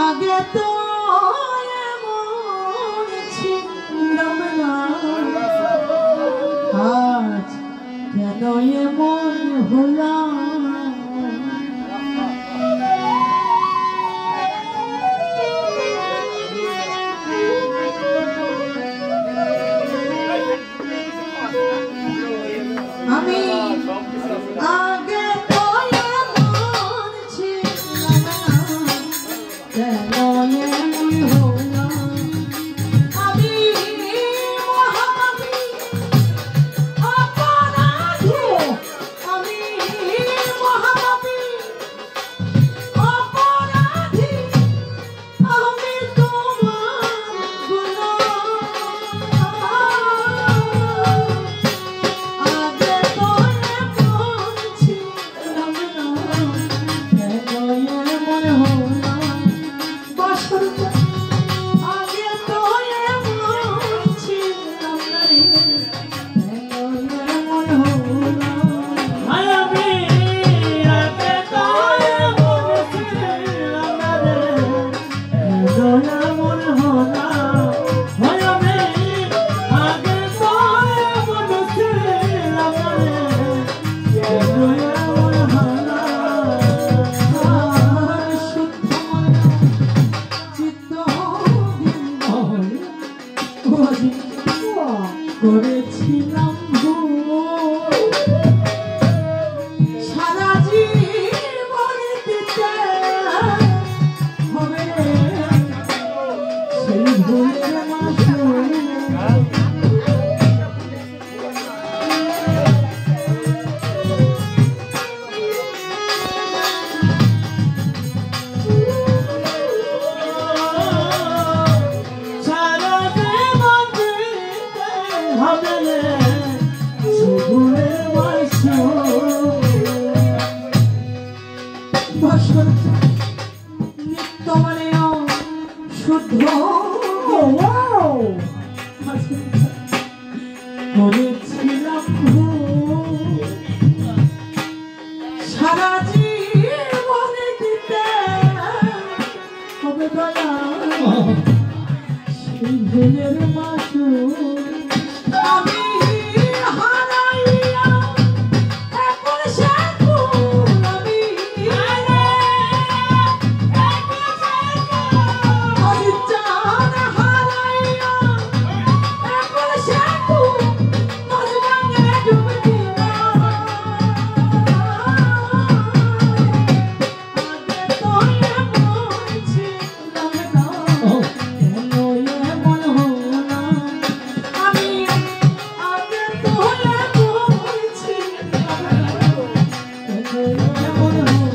আগে তো এমন ছিলাম না, আজ কেন এমন হলাম। আমি আগে তো এমন ছিলাম না, কেন এমন হলাম। আমি মহাপাপী অপরাধী, আমি মহাপাপী অপরাধী, আমি তোমার গোলাম। আগে তো এমন ছিলাম না, কেন এমন হলাম। বাসরটা আগে তো এমন ছিলাম না রে, কেন এমন হলাম। আমি আগে তো এমন ছিলাম না রে, কেন এমন হলাম। আমি আগে তো এমন ছিলাম না রে, কেন এমন হলাম। আর শুদ্ধ মন চিত্ত দিন ওদিন করেছিলাম ভুল, সারা জীবন দিতে হবে সেই ভুলের মাসুল। সারা জীবন দিতে হবে রে জীবনের মাসুল। বসন্ত নিত্য মানেও শুদ্ধ করেছিলাম ভুল, সারা জীবনে দিতে হবে দয়া সেই ভুলের মাসুল। আমি হারাইয়া এখন সে ভুল, আমি আমি চাঁদ হারাইয়া এখন সে ভুল, মজবাঙে ডুবে দিলাম। আগে তো এমন ছিলাম না, কেন এমন হলাম। আমি আগে তো এমন ছিলাম না, কেন এমন হলাম।